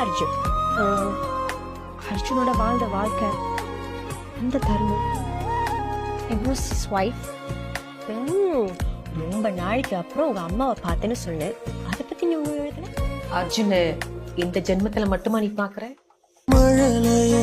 அர்ஜுன். அர்ஜுனோட வாழ்ந்த வாழ்க்கை, இந்த தருணம், it was his wife. ரொம்ப நாளைக்கு அப்புறம் உங்க அம்மாவை பார்த்தேன்னு சொன்ன, அதை பத்தி நீ எழுதுன. அர்ஜுன் இந்த ஜென்மத்துல மட்டுமா நீ பாக்குற? மழலைய